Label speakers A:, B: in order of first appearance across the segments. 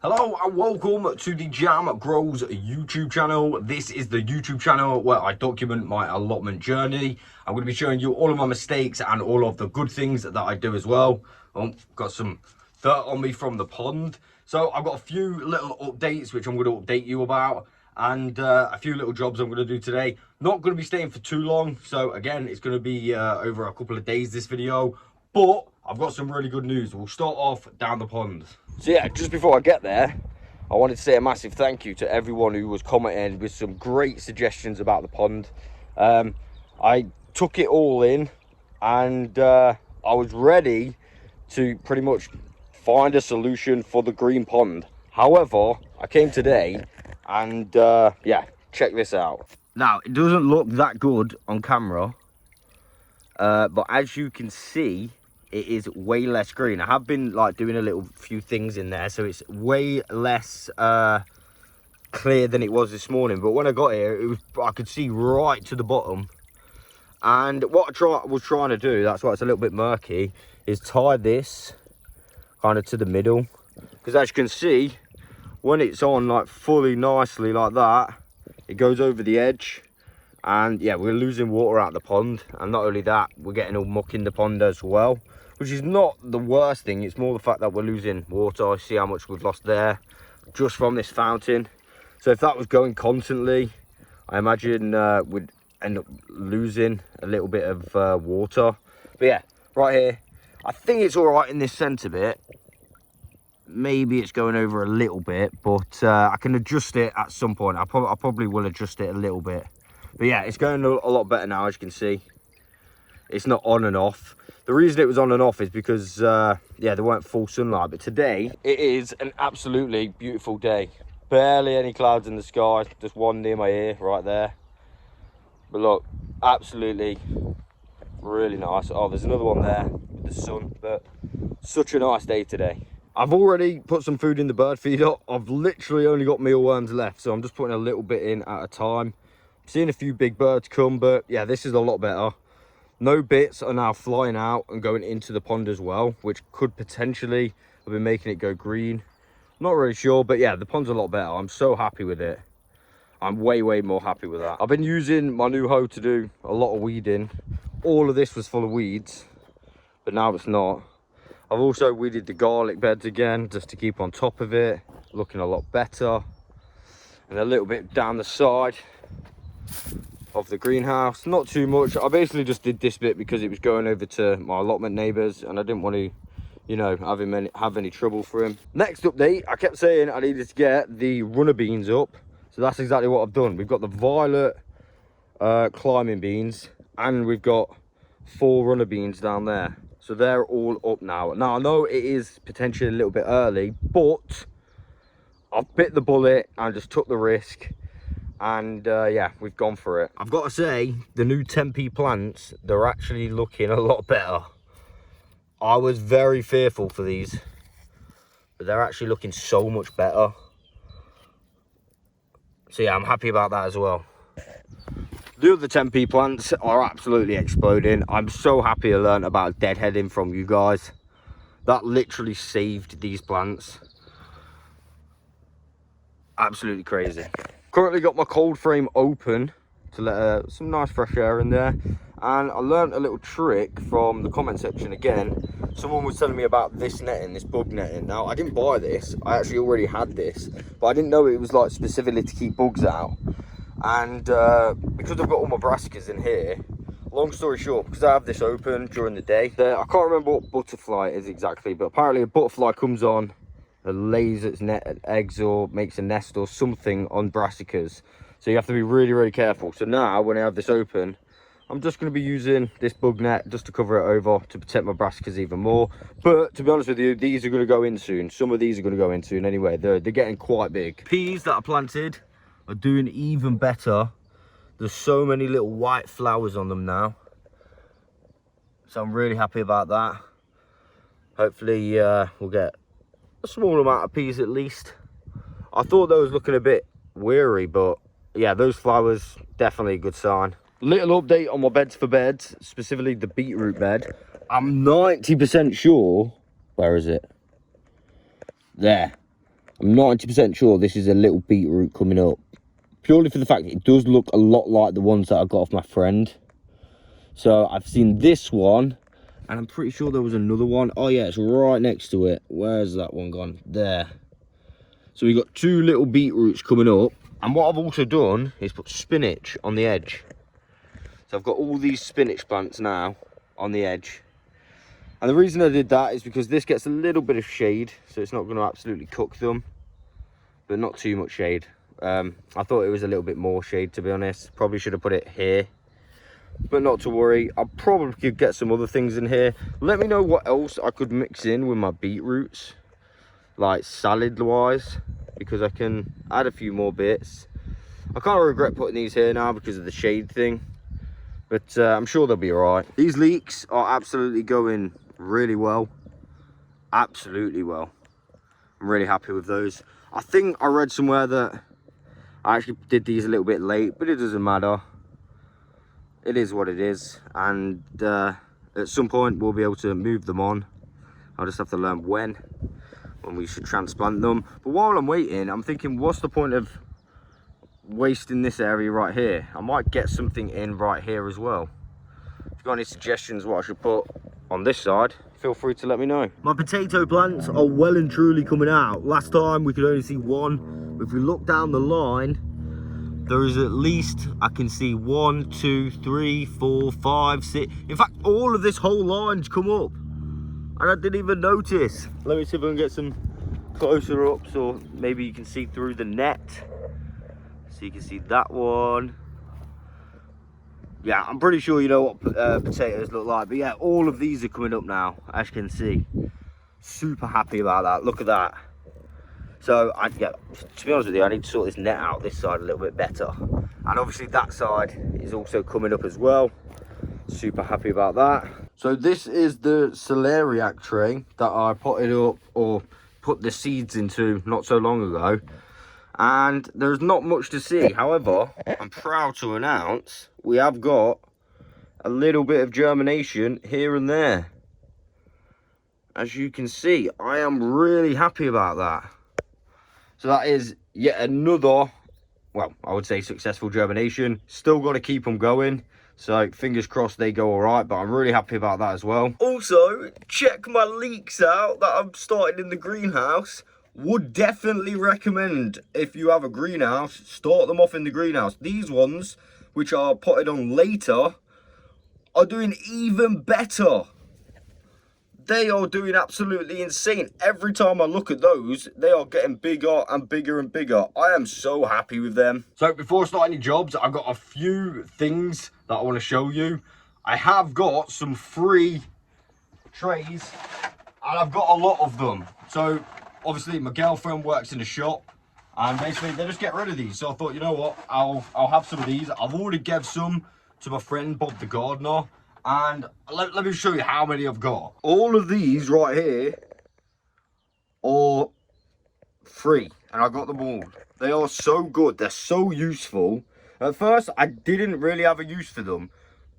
A: Hello and welcome to the JamGrows YouTube channel. This is the YouTube channel where I document my allotment journey. I'm going to be showing you all of my mistakes and all of the good things that I do as well. Oh, got some dirt on me from the pond. So I've got a few little updates which I'm going to update you about, and a few little jobs I'm going to do today. Not going to be staying for too long, so again it's going to be over a couple of days this video, but I've got some really good news. We'll start off down the pond. So yeah, just before I get there, I wanted to say a massive thank you to everyone who was commenting with some great suggestions about the pond. I took it all in, and I was ready to pretty much find a solution for the green pond. However, I came today and yeah, check this out. Now, it doesn't look that good on camera, but as you can see, it is way less green. I have been like doing a few things in there, so it's way less clear than it was this morning. But when I got here, I could see right to the bottom. And what I was trying to do, that's why it's a little bit murky, is tie this kind of to the middle. Because as you can see, when it's on like fully nicely like that, it goes over the edge. And yeah, we're losing water out of the pond. And not only that, we're getting all muck in the pond as well, which is not the worst thing. It's more the fact that we're losing water. See how much we've lost there just from this fountain. So if that was going constantly, I imagine we'd end up losing a little bit of water. But yeah, right here, I think it's all right in this centre bit. Maybe it's going over a little bit, but I can adjust it at some point. I probably will adjust it a little bit. But yeah, it's going a lot better now, as you can see. It's not on and off. The reason it was on and off is because, yeah, there weren't full sunlight. But today, it is an absolutely beautiful day. Barely any clouds in the sky. Just one near my ear right there. But look, absolutely really nice. Oh, there's another one there with the sun. But such a nice day today. I've already put some food in the bird feeder. I've literally only got mealworms left, so I'm just putting a little bit in at a time. Seeing a few big birds come, but yeah, this is a lot better. No bits are now flying out and going into the pond as well, which could potentially have been making it go green. Not really sure, but yeah, the pond's a lot better. I'm so happy with it. I'm way more happy with that. I've been using my new hoe to do a lot of weeding. All of this was full of weeds, but now it's not. I've also weeded the garlic beds again, just to keep on top of it. Looking a lot better. And a little bit down the side of the greenhouse, not too much. I basically just did this bit because it was going over to my allotment neighbours, and I didn't want to, you know, have any trouble for him. Next update, I kept saying I needed to get the runner beans up, so that's exactly what I've done. We've got the violet climbing beans, and we've got 4 runner beans down there, so they're all up now. Now I know it is potentially a little bit early, but I've bit the bullet and just took the risk. And yeah, we've gone for it. I've got to say, the new 10p plants, they're actually looking a lot better. I was very fearful for these, but they're actually looking so much better. So yeah, I'm happy about that as well. The other 10p plants are absolutely exploding. I'm so happy I learned about deadheading from you guys. That literally saved these plants. Absolutely crazy. Currently got my cold frame open to let some nice fresh air in there, and I learned a little trick from the comment section again. Someone was telling me about this netting, this bug netting. Now I didn't buy this, I actually already had this, but I didn't know it was like specifically to keep bugs out. And because I've got all my brassicas in here, long story short, because I have this open during the day, I can't remember what butterfly it is exactly, but apparently a butterfly comes on, lays its eggs or makes a nest or something on brassicas, so you have to be really careful. So now when I have this open, I'm just going to be using this bug net just to cover it over to protect my brassicas even more. But to be honest with you, these are going to go in soon. Some of these are going to go in soon anyway. They're getting quite big. Peas that I planted are doing even better. There's so many little white flowers on them now, so I'm really happy about that. Hopefully we'll get a small amount of peas at least. I thought those looking a bit weary, but yeah, those flowers definitely a good sign. Little update on my beds for beds, specifically the beetroot bed. I'm 90% sure, where is it? There. I'm 90% sure this is a little beetroot coming up. Purely for the fact it does look a lot like the ones that I got off my friend. So I've seen this one, and I'm pretty sure there was another one. Oh yeah, it's right next to it. Where's that one gone? There. So we've got 2 little beetroots coming up. And what I've also done is put spinach on the edge. So I've got all these spinach plants now on the edge. And the reason I did that is because this gets a little bit of shade, so it's not going to absolutely cook them, but not too much shade. I thought it was a little bit more shade, to be honest. Probably should have put it here, but not to worry. I probably could get some other things in here. Let me know what else I could mix in with my beetroots, like salad wise, because I can add a few more bits. I can't regret putting these here now because of the shade thing, but I'm sure they'll be all right. These leeks are absolutely going really well, absolutely well. I'm really happy with those. I think I read somewhere that I actually did these a little bit late, but it doesn't matter. It is what it is, and at some point we'll be able to move them on. I'll just have to learn when we should transplant them. But while I'm waiting, I'm thinking, what's the point of wasting this area right here? I might get something in right here as well. If you've got any suggestions what I should put on this side, feel free to let me know. My potato plants are well and truly coming out. Last time we could only see one. If we look down the line, there is at least, I can see 1, 2, 3, 4, 5, 6. In fact, all of this whole line's come up, and I didn't even notice. Let me see if I can get some closer ups, or maybe you can see through the net. So you can see that one. Yeah, I'm pretty sure you know what potatoes look like. But yeah, all of these are coming up now, as you can see. Super happy about that. Look at that. So, yeah, to be honest with you, I need to sort this net out this side a little bit better. And obviously that side is also coming up as well. Super happy about that. So this is the celeriac tray that I potted up, or put the seeds into not so long ago. And there's not much to see. However, I'm proud to announce we have got a little bit of germination here and there. As you can see, I am really happy about that. So that is yet another, well, I would say successful germination. Still got to keep them going. So fingers crossed they go all right, but I'm really happy about that as well. Also, check my leeks out that I've started in the greenhouse. Would definitely recommend, if you have a greenhouse, start them off in the greenhouse. These ones, which are potted on later, are doing even better. They are doing absolutely insane. Every time I look at those, they are getting bigger and bigger and bigger. I am so happy with them. So before I start any jobs, I've got a few things that I want to show you. I have got some free trays, and I've got a lot of them. So obviously my girlfriend works in a shop, and basically they just get rid of these. So I thought, you know what, I'll have some of these. I've already gave some to my friend Bob the gardener, and let me show you how many I've got. All of these right here are free, and I got them all. They are so good, they're so useful. At first I didn't really have a use for them,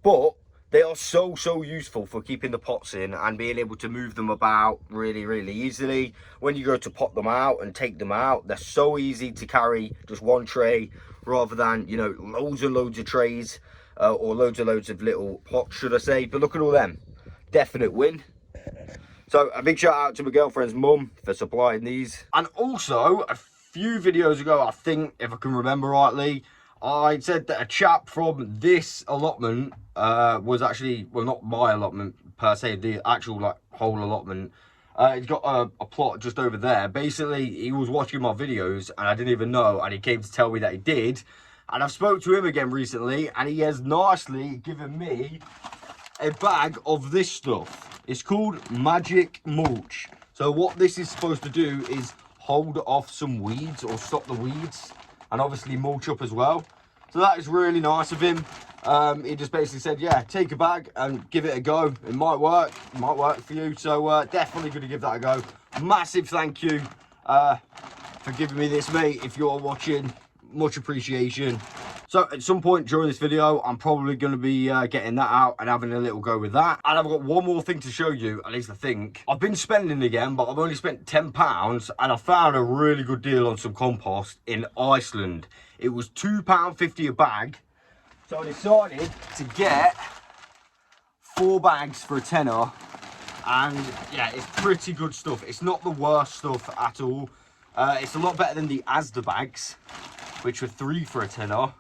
A: but they are so useful for keeping the pots in and being able to move them about really easily. When you go to pot them out and take them out, they're so easy to carry just one tray, rather than, you know, loads and loads of trays, or loads and loads of little pots, should I say. But look at all them. Definite win. So a big shout out to my girlfriend's mum for supplying these. And also, a few videos ago, I think, if I can remember rightly, I said that a chap from this allotment was actually, well, not my allotment per se, the actual like whole allotment. He's got a plot just over there. Basically, he was watching my videos and I didn't even know, and he came to tell me that he did. And I've spoke to him again recently, and he has nicely given me a bag of this stuff. It's called Magic Mulch. So what this is supposed to do is hold off some weeds, or stop the weeds, and obviously mulch up as well. So that is really nice of him. He just basically said, yeah, take a bag and give it a go. It might work for you. So definitely going to give that a go. Massive thank you for giving me this, mate. If you're watching, much appreciation. So at some point during this video, I'm probably going to be getting that out and having a little go with that. And I've got one more thing to show you, at least I think. I've been spending again, but I've only spent £10 and I found a really good deal on some compost in Iceland. It was £2.50 a bag. So I decided to get 4 bags for a tenner. And yeah, it's pretty good stuff. It's not the worst stuff at all. It's a lot better than the Asda bags, which were 3 for a tenner.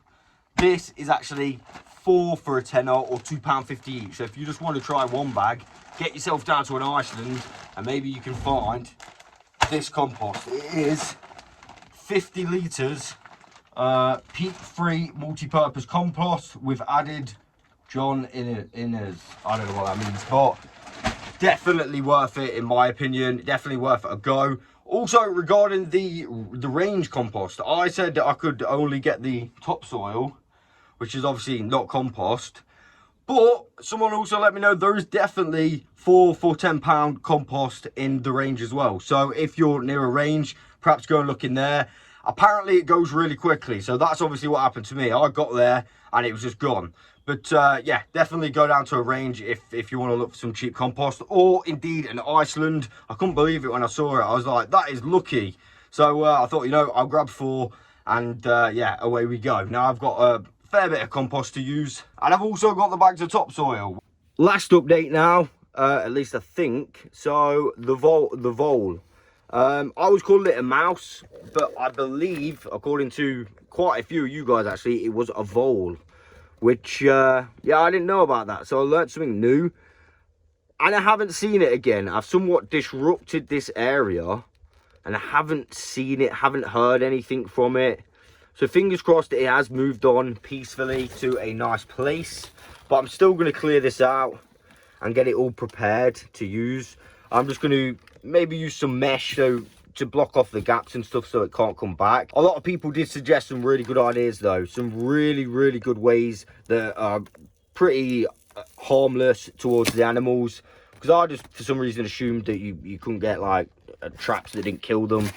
A: This is actually 4 for a tenner, or £2.50 each. So if you just want to try one bag, get yourself down to an Iceland and maybe you can find this compost. It is 50 litres peat-free multi-purpose compost with added John inners. I don't know what that means, but definitely worth it in my opinion. Definitely worth a go. Also, regarding the range compost, I said that I could only get the topsoil, which is obviously not compost. But someone also let me know there is definitely 4 for £10 compost in the range as well. So if you're near a range, perhaps go and look in there. Apparently it goes really quickly. So that's obviously what happened to me. I got there and it was just gone. But yeah, definitely go down to a range if you want to look for some cheap compost, or indeed in Iceland. I couldn't believe it when I saw it. I was like, that is lucky. So I thought, you know, I'll grab 4 and yeah, away we go. Now I've got a fair bit of compost to use, and I've also got the bags of topsoil. Last update now, at least I think. So the vole. I was calling it a mouse, but I believe, according to quite a few of you guys actually, it was a vole. Which, yeah, I didn't know about that. So I learned something new. And I haven't seen it again. I've somewhat disrupted this area. And I haven't seen it, haven't heard anything from it. So fingers crossed it has moved on peacefully to a nice place. But I'm still going to clear this out and get it all prepared to use. I'm just going to maybe use some mesh to block off the gaps and stuff so it can't come back. A lot of people did suggest some really good ideas though. Some really good ways that are pretty harmless towards the animals. Because I just, for some reason, assumed that you couldn't get like traps that didn't kill them.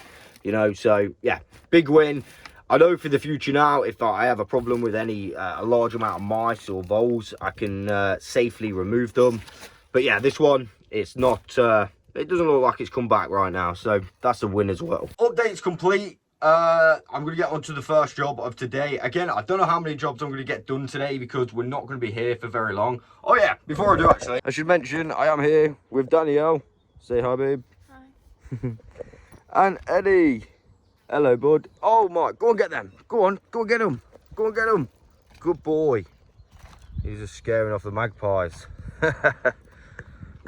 A: You know, so yeah, big win. I know for the future now, if I have a problem with any a large amount of mice or voles, I can safely remove them. But yeah, this one, it's not... it doesn't look like it's come back right now, so that's a win as well. Update's complete. I'm going to get on to the first job of today. Again, I don't know how many jobs I'm going to get done today because we're not going to be here for very long. Oh yeah, before I do actually, I should mention I am here with Danielle. Say hi, babe. Hi. And Eddie. Hello, bud. Oh my, go and get them. Go on get them. Go and get them. Good boy. He's just scaring off the magpies.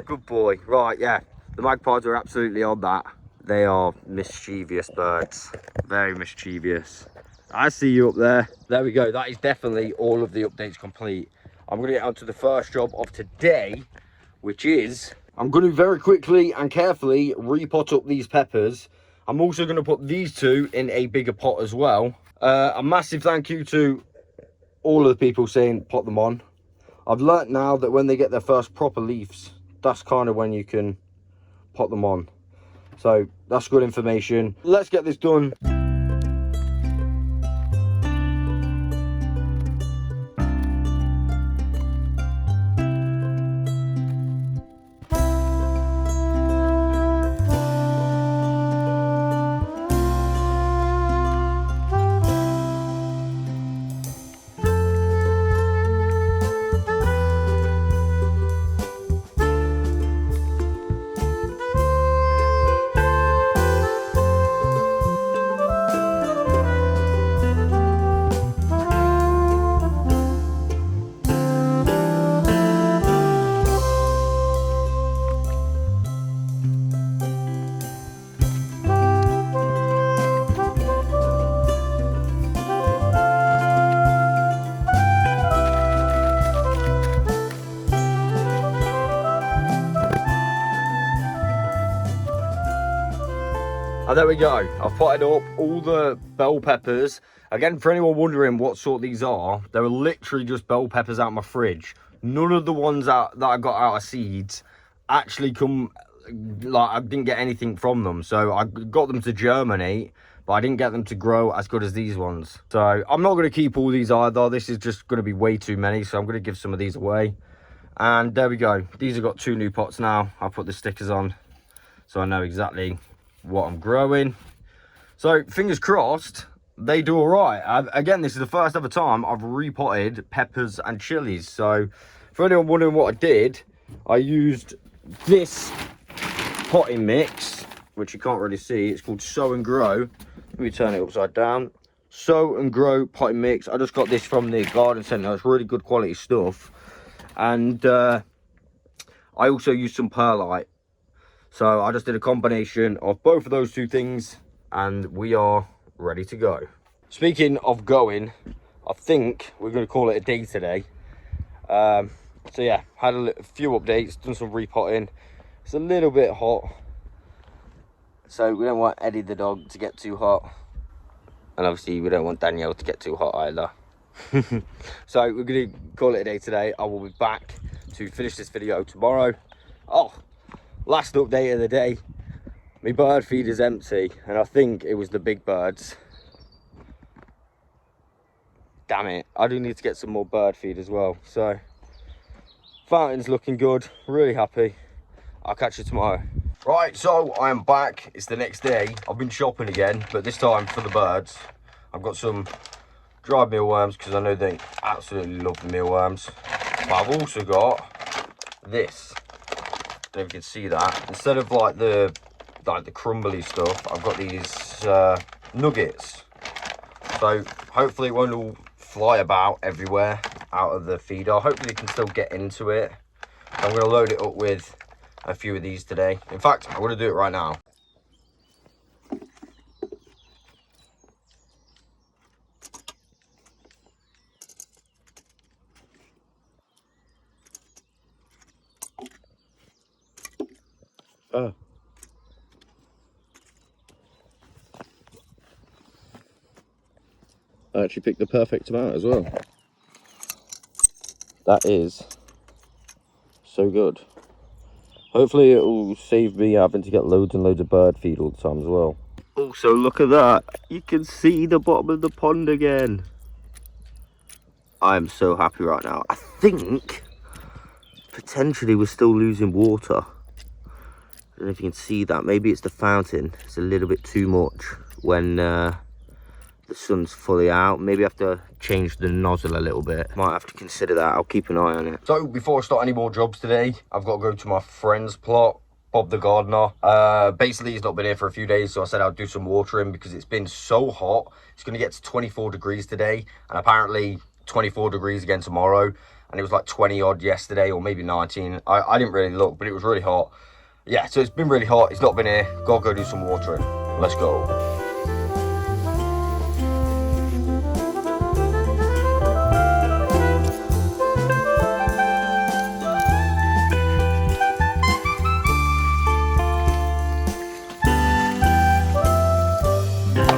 A: Good boy. Right, yeah. The magpies are absolutely on that. They are mischievous birds. Very mischievous. I see you up there. There we go. That is definitely all of the updates complete. I'm going to get on to the first job of today, which is... I'm going to very quickly and carefully repot up these peppers. I'm also going to put these 2 in a bigger pot as well. A massive thank you to all of the people saying pot them on. I've learnt now that when they get their first proper leaves, that's kind of when you can pot them on. So that's good information. Let's get this done. And there we go. I've potted up all the bell peppers. Again, for anyone wondering what sort these are, they were literally just bell peppers out of my fridge. None of the ones that I got out of seeds actually come, like, I didn't get anything from them. So I got them to germinate, but but I didn't get them to grow as good as these ones. So I'm not going to keep all these either. This is just going to be way too many, so I'm going to give some of these away. And there we go. These have got 2 new pots now. I'll put the stickers on so I know exactly what I'm growing. So fingers crossed they do all right. Again, this is the first ever time I've repotted peppers and chilies. So for anyone wondering what I did, I used this potting mix, which you can't really see. It's called Sow and Grow. Let me turn it upside down. Sow and Grow potting mix. I just got this from the garden centre. It's really good quality stuff. And I also used some perlite. So I just did a combination of both of those 2 things, and we are ready to go. Speaking of going, I think we're going to call it a day today. So yeah, had a few updates, done some repotting. It's a little bit hot, so we don't want Eddie the dog to get too hot, and obviously we don't want Danielle to get too hot either. So we're going to call it a day today. I will be back to finish this video tomorrow. Oh, last update of the day, my bird feed is empty, and I think it was the big birds. Damn it, I do need to get some more bird feed as well. So fountain's looking good, really happy. I'll catch you tomorrow. Right, so I am back. It's the next day. I've been shopping again, but this time for the birds. I've got some dried mealworms because I know they absolutely love the mealworms. But I've also got this. Don't know if you can see that. Instead of like the crumbly stuff, I've got these nuggets. So hopefully it won't all fly about everywhere out of the feeder. Hopefully you can still get into it. I'm going to load it up with a few of these today. In fact, I'm going to do it right now. I actually picked the perfect amount as well. That is so good. Hopefully it will save me having to get loads and loads of bird feed all the time as well. Also, look at that. You can see the bottom of the pond again. I am so happy right now. I think potentially we're still losing water. I don't know if you can see that. Maybe it's the fountain. It's a little bit too much when the sun's fully out. Maybe I have to change the nozzle a little bit. Might have to consider that. I'll keep an eye on it. So before I start any more jobs today, I've got to go to my friend's plot, Bob the gardener. Basically he's not been here for a few days, so I said I'll do some watering because it's been so hot. It's going to get to 24 degrees today, and apparently 24 degrees again tomorrow, and it was like 20 odd yesterday, or maybe 19. I didn't really look, but it was really hot. Yeah, so it's been really hot. He's not been here. Gotta go do some watering. Let's go.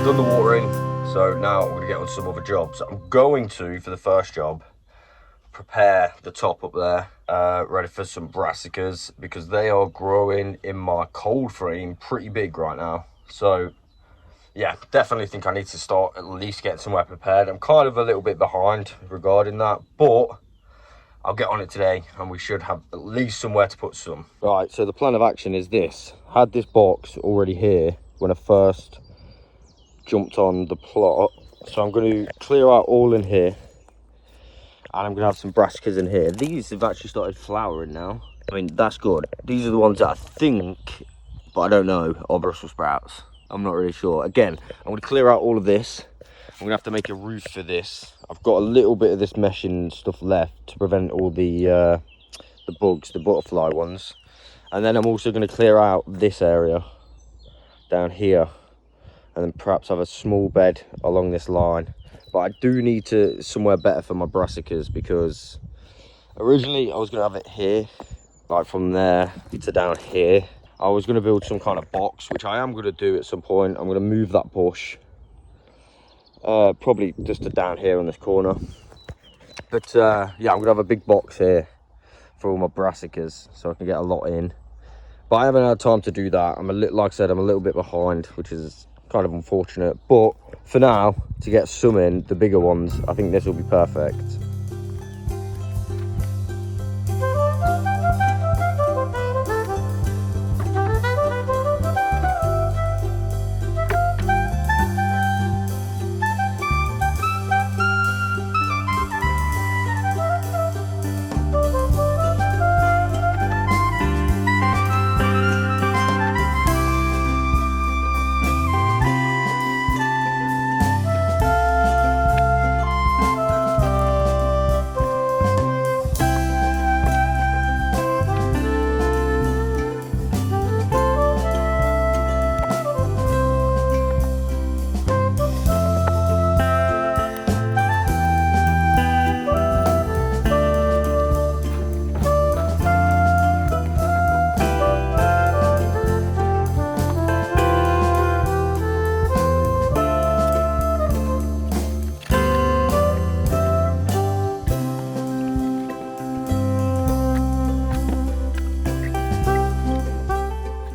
A: Done the watering, so now I'm going to get on some other jobs. I'm going to, for the first job, prepare the top up there, ready for some brassicas, because they are growing in my cold frame pretty big right now. So yeah, definitely think I need to start at least getting somewhere prepared. I'm kind of a little bit behind regarding that, but I'll get on it today and we should have at least somewhere to put some. Right, so the plan of action is this. I had this box already here when I first jumped on the plot, so I'm going to clear out all in here, and I'm going to have some brassicas in here. These have actually started flowering now. I mean, that's good. These are the ones that I think, but I don't know, are Brussels sprouts. I'm not really sure. Again, I'm going to clear out all of this. I'm going to have to make a roof for this. I've got a little bit of this meshing stuff left to prevent all the bugs, the butterfly ones. And then I'm also going to clear out this area down here, and then perhaps have a small bed along this line. But I do need to somewhere better for my brassicas, because originally I was going to have it here, like from there to down here. I was going to build some kind of box, which I am going to do at some point. I'm going to move that bush probably just to down here on this corner. But yeah, I'm going to have a big box here for all my brassicas, so I can get a lot in. But I haven't had time to do that. I'm like I said, I'm a little bit behind, which is kind of unfortunate, but for now, to get some in, the bigger ones, I think this will be perfect.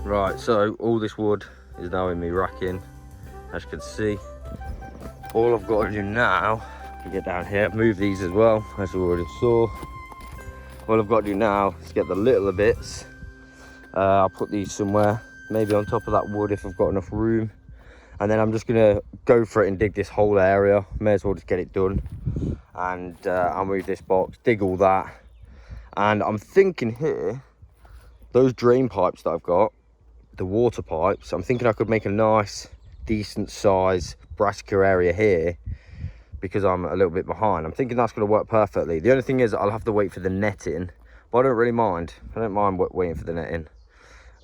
A: Right, so all this wood is now in me racking, as you can see. All I've got to do now, to get down here, move these as well, as we already saw. All I've got to do now is get the littler bits. I'll put these somewhere, maybe on top of that wood if I've got enough room. And then I'm just gonna go for it and dig this whole area. May as well just get it done. And I'll move this box, dig all that. And I'm thinking here, those drain pipes that I've got, the water pipes, I'm thinking I could make a nice, decent size brassica area here, because I'm a little bit behind. I'm thinking that's gonna work perfectly. The only thing is I'll have to wait for the netting, but I don't really mind. I don't mind waiting for the netting.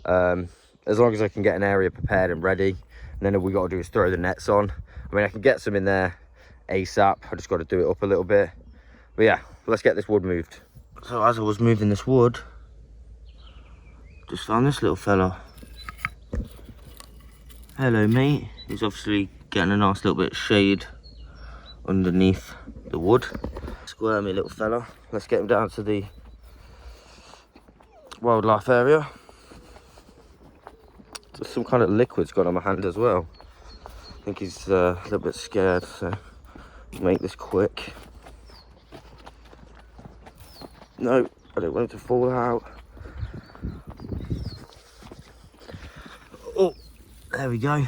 A: As long as I can get an area prepared and ready, and then all we gotta do is throw the nets on. I mean, I can get some in there ASAP. I just gotta do it up a little bit. But yeah, let's get this wood moved. So as I was moving this wood, just found this little fella. Hello mate. He's obviously getting a nice little bit of shade underneath the wood. Squirmy little fella. Let's get him down to the wildlife area. There's some kind of liquid's got on my hand as well. I think he's a little bit scared, so make this quick. No, I don't want him to fall out. Oh, there we go.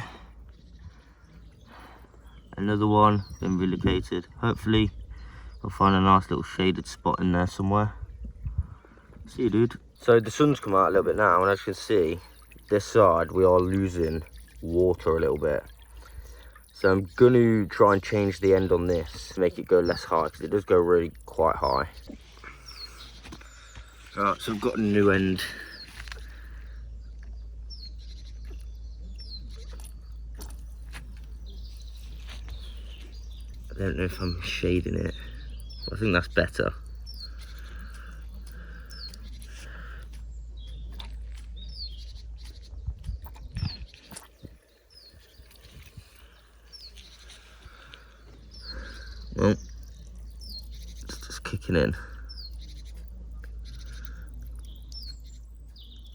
A: Another one been relocated. Hopefully I'll find a nice little shaded spot in there somewhere. See you, dude. So the sun's come out a little bit now, and as you can see, this side we are losing water a little bit. So I'm going to try and change the end on this to make it go less high, because it does go really quite high. Right, so I've got a new end. I don't know if I'm shading it. I think that's better. Well, it's just kicking in.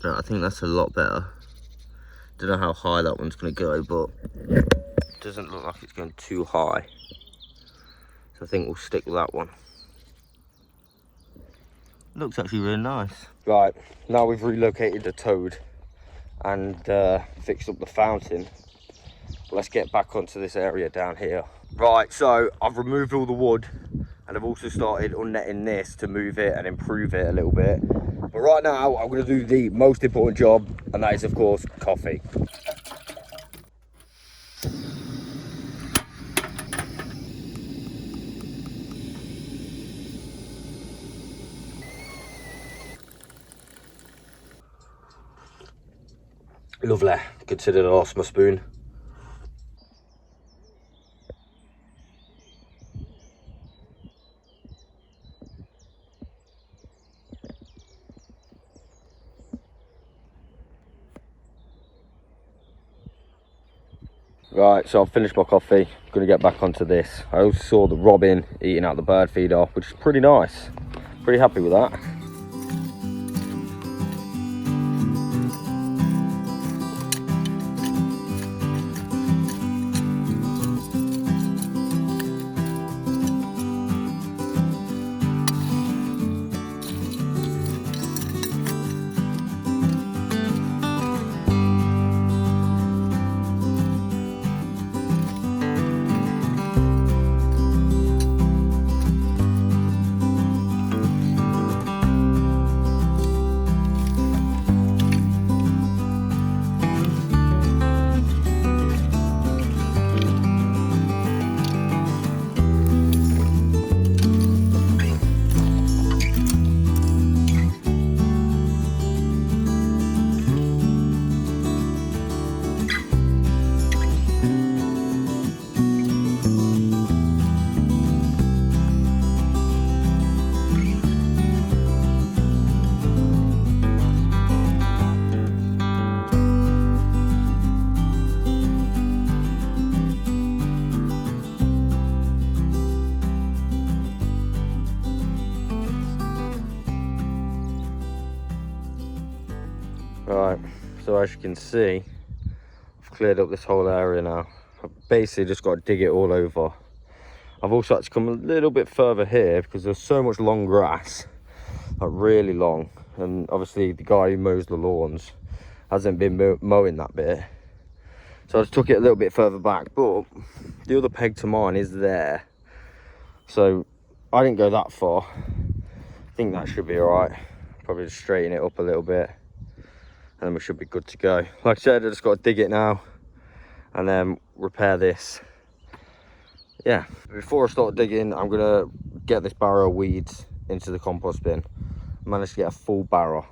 A: Right, I think that's a lot better. Don't know how high that one's going to go, but it doesn't look like it's going too high. So I think we'll stick with that one. Looks actually really nice. Right, now we've relocated the toad and fixed up the fountain. Let's get back onto this area down here. Right, so I've removed all the wood, and I've also started unnetting this to move it and improve it a little bit. But right now, I'm going to do the most important job, and that is, of course, coffee. Lovely. Consider the lost my spoon. Right, so I've finished my coffee. I'm going to get back onto this. I also saw the robin eating out the bird feeder, which is pretty nice. Pretty happy with that. Right, so as you can see, I've cleared up this whole area now. I've basically just got to dig it all over. I've also had to come a little bit further here because there's so much long grass, like really long. And obviously the guy who mows the lawns hasn't been mowing that bit. So I just took it a little bit further back, but the other peg to mine is there. So I didn't go that far. I think that should be all right. Probably just straighten it up a little bit and then we should be good to go. Like I said, I just got to dig it now and then repair this. Yeah, before I start digging, I'm gonna get this barrow of weeds into the compost bin. I managed to get a full barrow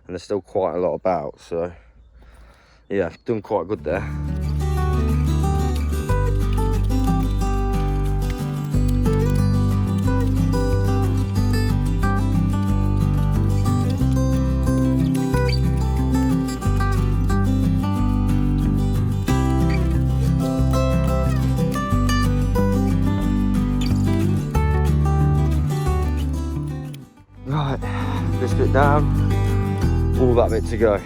A: and there's still quite a lot about, so yeah, I've done quite good there. Right, this bit down, all that bit to go.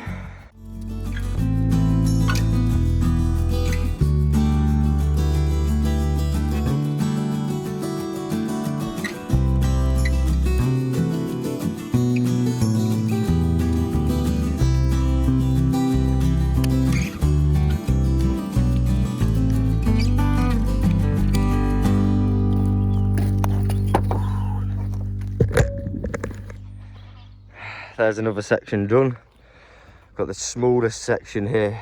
A: There's another section done. Got the smallest section here.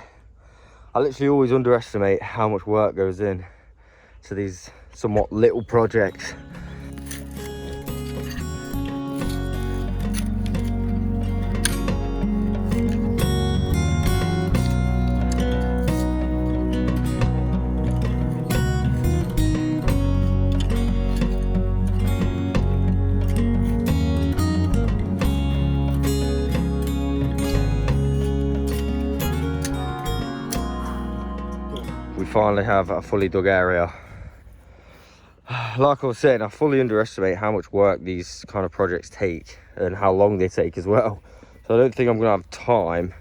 A: I literally always underestimate how much work goes in to these somewhat little projects. We finally have a fully dug area. Like I was saying, I fully underestimate how much work these kind of projects take and how long they take as well. So I don't think I'm gonna have time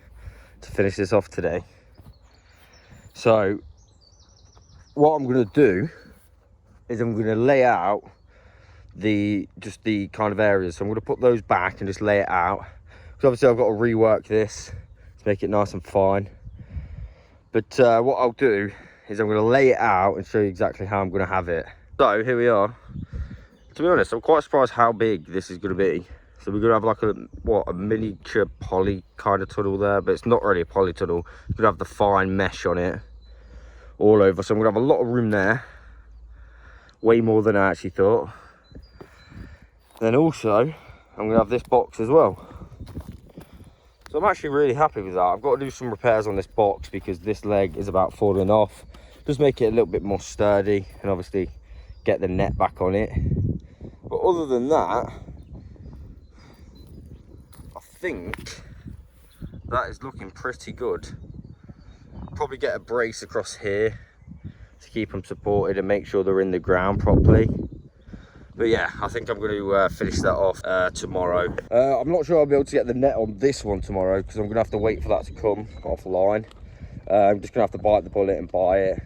A: to finish this off today. So what I'm gonna do is I'm gonna lay out just the kind of areas. So I'm gonna put those back and just lay it out. Because obviously I've got to rework this to make it nice and fine. But what I'll do is I'm going to lay it out and show you exactly how I'm going to have it. So here we are. To be honest, I'm quite surprised how big this is going to be. So we're going to have like a miniature poly kind of tunnel there, but it's not really a poly tunnel. It's going to have the fine mesh on it all over. So I'm going to have a lot of room there. Way more than I actually thought. Then also, I'm going to have this box as well. So I'm actually really happy with that. I've got to do some repairs on this box because this leg is about falling off. Just make it a little bit more sturdy and obviously get the net back on it. But other than that, I think that is looking pretty good. Probably get a brace across here to keep them supported and make sure they're in the ground properly. But yeah, I think I'm going to finish that off tomorrow. I'm not sure I'll be able to get the net on this one tomorrow because I'm going to have to wait for that to come offline. I'm just going to have to bite the bullet and buy it.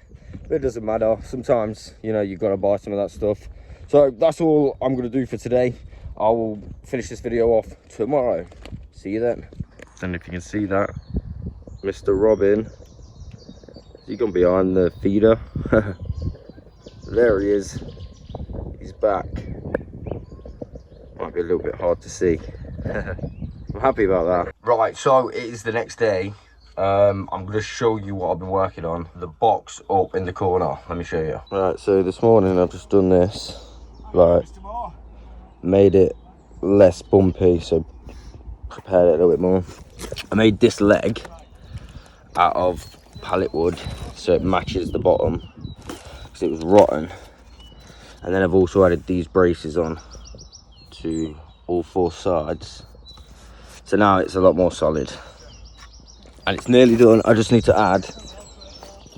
A: But it doesn't matter. Sometimes, you know, you've got to buy some of that stuff. So that's all I'm going to do for today. I will finish this video off tomorrow. See you then. And if you can see that, Mr. Robin, is he gone behind the feeder? There he is. He's back. Might be a little bit hard to see. I'm happy about that. Right, so it is the next day. I'm going to show you what I've been working on. The box up in the corner. Let me show you. Right, so this morning I've just done this. Like, made it less bumpy, so prepared it a little bit more. I made this leg out of pallet wood so it matches the bottom because it was rotten. And then I've also added these braces on to all four sides. So now it's a lot more solid. And it's nearly done. I just need to add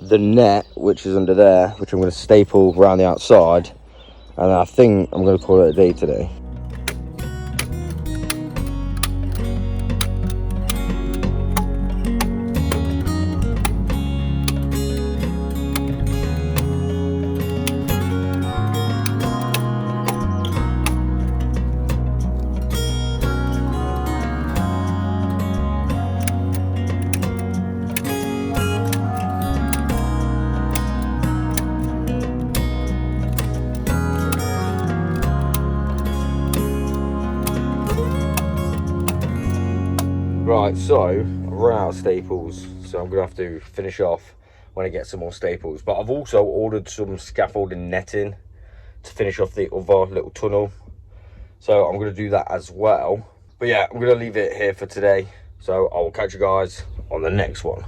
A: the net, which is under there, which I'm going to staple around the outside. And I think I'm going to call it a day today. Right, so I've run out of staples, so I'm gonna have to finish off when I get some more staples. But I've also ordered some scaffolding netting to finish off the other little tunnel, so I'm gonna do that as well. But yeah, I'm gonna leave it here for today, so I will catch you guys on the next one.